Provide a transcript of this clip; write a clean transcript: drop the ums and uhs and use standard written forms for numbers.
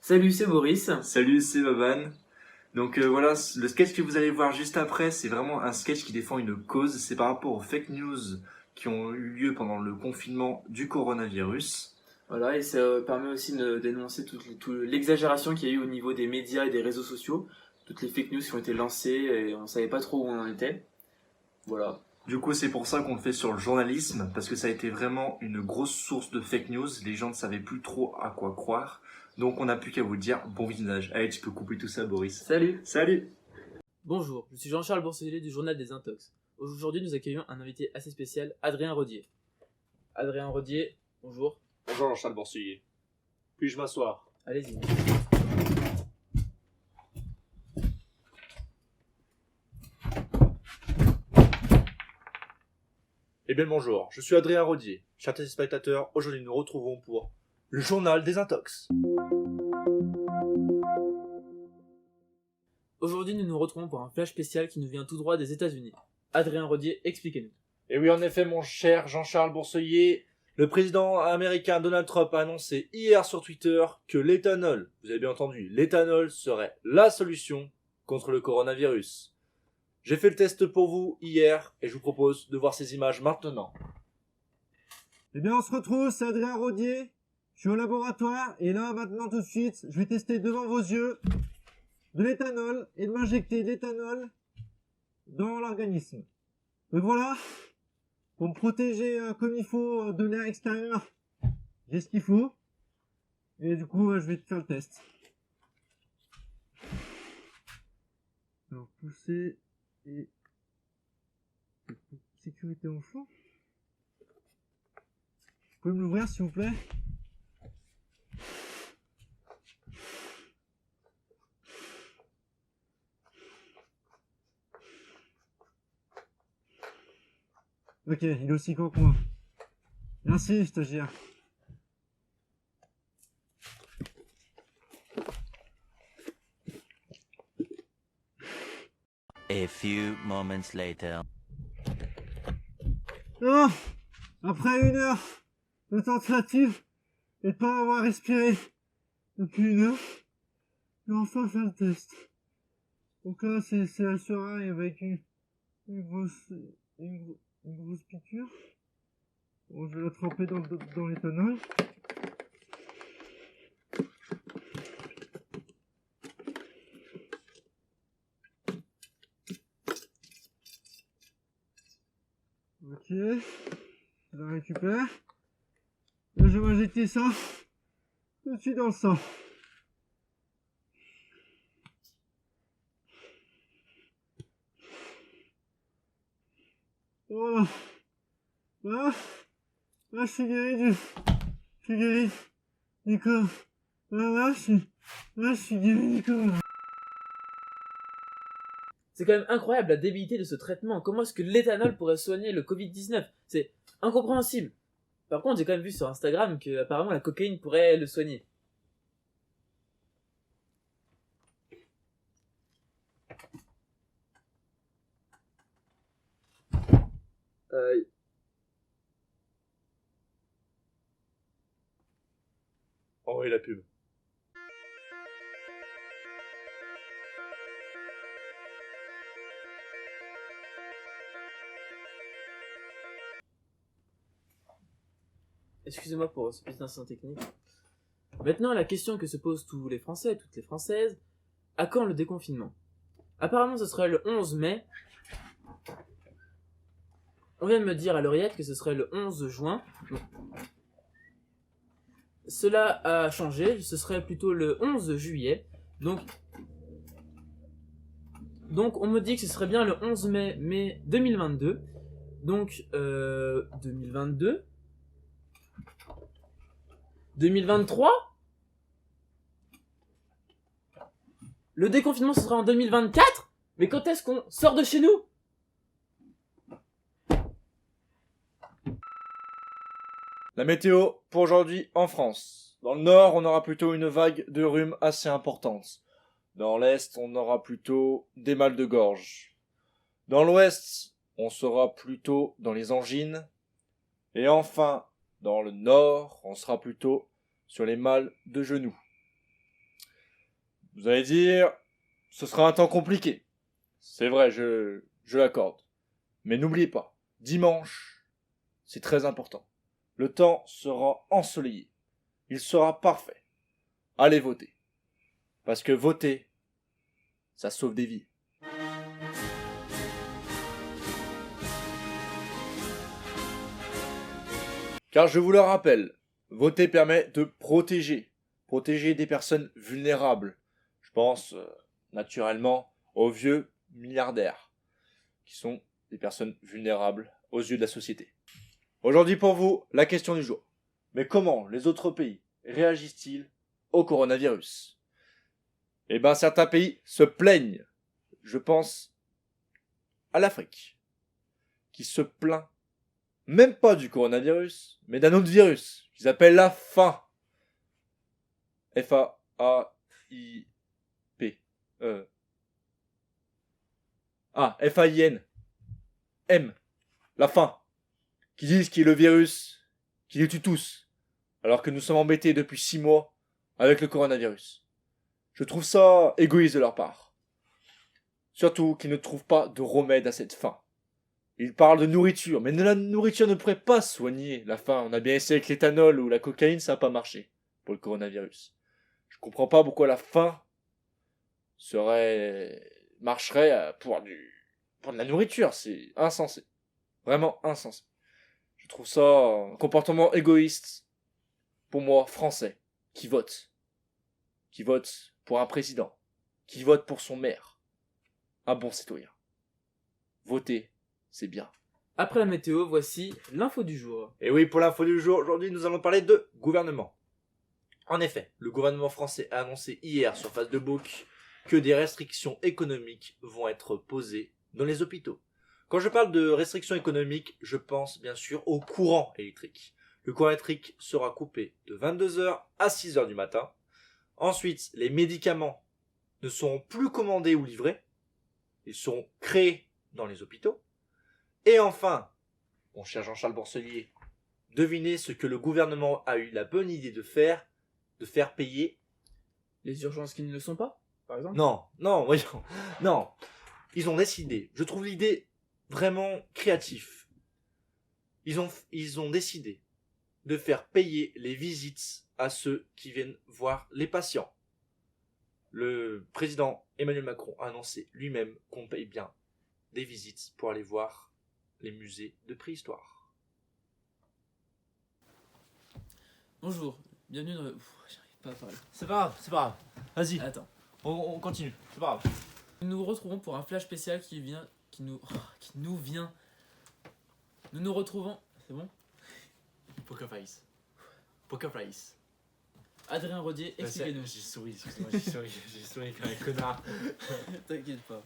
Salut, c'est Boris. Salut, c'est Baban. Donc voilà, le sketch que vous allez voir juste après, c'est vraiment un sketch qui défend une cause. C'est par rapport aux fake news qui ont eu lieu pendant le confinement du coronavirus. Voilà, et ça permet aussi de dénoncer toute l'exagération qu'il y a eu au niveau des médias et des réseaux sociaux, toutes les fake news qui ont été lancées et on savait pas trop où on en était. Voilà. Du coup, c'est pour ça qu'on le fait sur le journalisme, parce que ça a été vraiment une grosse source de fake news. Les gens ne savaient plus trop à quoi croire. Donc on n'a plus qu'à vous dire bon visionnage. Allez, tu peux couper tout ça, Boris. Salut. Salut! Bonjour, je suis Jean-Charles Boursellier du Journal des Intox. Aujourd'hui, nous accueillons un invité assez spécial, Adrien Rodier. Adrien Rodier, bonjour. Bonjour Jean-Charles Boursier. Puis-je m'asseoir? Allez-y. Eh bien bonjour, je suis Adrien Rodier. Chers téléspectateurs, aujourd'hui nous nous retrouvons pour le journal des intox. Aujourd'hui, nous nous retrouvons pour un flash spécial qui nous vient tout droit des États-Unis. Adrien Rodier, expliquez-nous. Et oui, en effet, mon cher Jean-Charles Boursier, le président américain Donald Trump a annoncé hier sur Twitter que l'éthanol, vous avez bien entendu, l'éthanol serait la solution contre le coronavirus. J'ai fait le test pour vous hier et je vous propose de voir ces images maintenant. Eh bien, on se retrouve, c'est Adrien Rodier. Je suis au laboratoire et là, maintenant, tout de suite, je vais tester devant vos yeux de l'éthanol et de m'injecter de l'éthanol dans l'organisme. Donc voilà, pour me protéger comme il faut de l'air extérieur, j'ai ce qu'il faut. Et du coup, je vais te faire le test. Alors, pousser et sécurité au fond. Vous pouvez me l'ouvrir s'il vous plaît? Ok, il est aussi grand que moi. Merci, stagiaire. A few moments later. Oh, après 1 heure de tentative et de pas avoir respiré depuis 1 heure, je vais enfin faire le test. Donc là, c'est la seringue avec une grosse, une grosse piqûre. Bon, je vais la tremper dans l'éthanol. Ok, je la récupère. Là, je vais m'injecter ça tout de suite dans le sang. Voilà. Voilà. Là, je suis guéri du corps. Là, je suis guéri du corps. C'est quand même incroyable la débilité de ce traitement. Comment est-ce que l'éthanol pourrait soigner le Covid-19? C'est incompréhensible. Par contre, j'ai quand même vu sur Instagram que apparemment la cocaïne pourrait le soigner. Oh oui, la pub. Excusez-moi pour ce petit instant technique. Maintenant, la question que se posent tous les Français, toutes les Françaises, à quand le déconfinement? Apparemment, ce serait le 11 mai. On vient de me dire à l'oreillette que ce serait le 11 juin. Cela a changé, ce serait plutôt le 11 juillet. Donc on me dit que ce serait bien le 11 mai 2022. Donc 2022 2023. Le déconfinement ce sera en 2024. Mais quand est-ce qu'on sort de chez nous? La météo pour aujourd'hui en France. Dans le nord, on aura plutôt une vague de rhume assez importante. Dans l'est, on aura plutôt des mâles de gorge. Dans l'ouest, on sera plutôt dans les angines. Et enfin, dans le nord, on sera plutôt sur les mâles de genoux. Vous allez dire, ce sera un temps compliqué. C'est vrai, je l'accorde. Mais n'oubliez pas, dimanche, c'est très important. Le temps sera ensoleillé. Il sera parfait. Allez voter. Parce que voter, ça sauve des vies. Car je vous le rappelle, voter permet de protéger des personnes vulnérables. Je pense naturellement aux vieux milliardaires, qui sont des personnes vulnérables aux yeux de la société. Aujourd'hui pour vous, la question du jour. Mais comment les autres pays réagissent-ils au coronavirus? Eh bien, certains pays se plaignent. Je pense à l'Afrique, qui se plaint même pas du coronavirus, mais d'un autre virus, qu'ils appellent la faim. F-A-I-P. F-A-I-N. M. La faim. Qui disent qu'il est le virus qui les tue tous, alors que nous sommes embêtés depuis 6 mois avec le coronavirus. Je trouve ça égoïste de leur part. Surtout qu'ils ne trouvent pas de remède à cette faim. Ils parlent de nourriture, mais la nourriture ne pourrait pas soigner la faim. On a bien essayé avec l'éthanol ou la cocaïne, ça n'a pas marché pour le coronavirus. Je comprends pas pourquoi la faim marcherait pour de la nourriture. C'est insensé. Vraiment insensé. Je trouve ça un comportement égoïste, pour moi, français, qui vote pour un président, qui vote pour son maire, un bon citoyen. Voter, c'est bien. Après la météo, voici l'info du jour. Et oui, pour l'info du jour, aujourd'hui, nous allons parler de gouvernement. En effet, le gouvernement français a annoncé hier sur Facebook que des restrictions économiques vont être posées dans les hôpitaux. Quand je parle de restrictions économiques, je pense bien sûr au courant électrique. Le courant électrique sera coupé de 22h à 6h du matin. Ensuite, les médicaments ne seront plus commandés ou livrés. Ils seront créés dans les hôpitaux. Et enfin, mon cher Jean-Charles Boursellier, devinez ce que le gouvernement a eu la bonne idée de faire payer. Les urgences qui ne le sont pas, par exemple? Non, voyons. Non, ils ont décidé. Je trouve l'idée vraiment créative. Ils ont décidé de faire payer les visites à ceux qui viennent voir les patients. Le président Emmanuel Macron a annoncé lui-même qu'on paye bien des visites pour aller voir les musées de préhistoire. Bonjour, bienvenue dans le... J'arrive pas à parler. C'est pas grave. Vas-y, Attends. on continue. C'est pas grave. Nous nous retrouvons pour un flash spécial nous nous retrouvons... C'est bon? Poker face. Adrien Rodier, expliquez-nous. J'ai souri, excusez-moi, j'ai souri comme un connard. T'inquiète pas.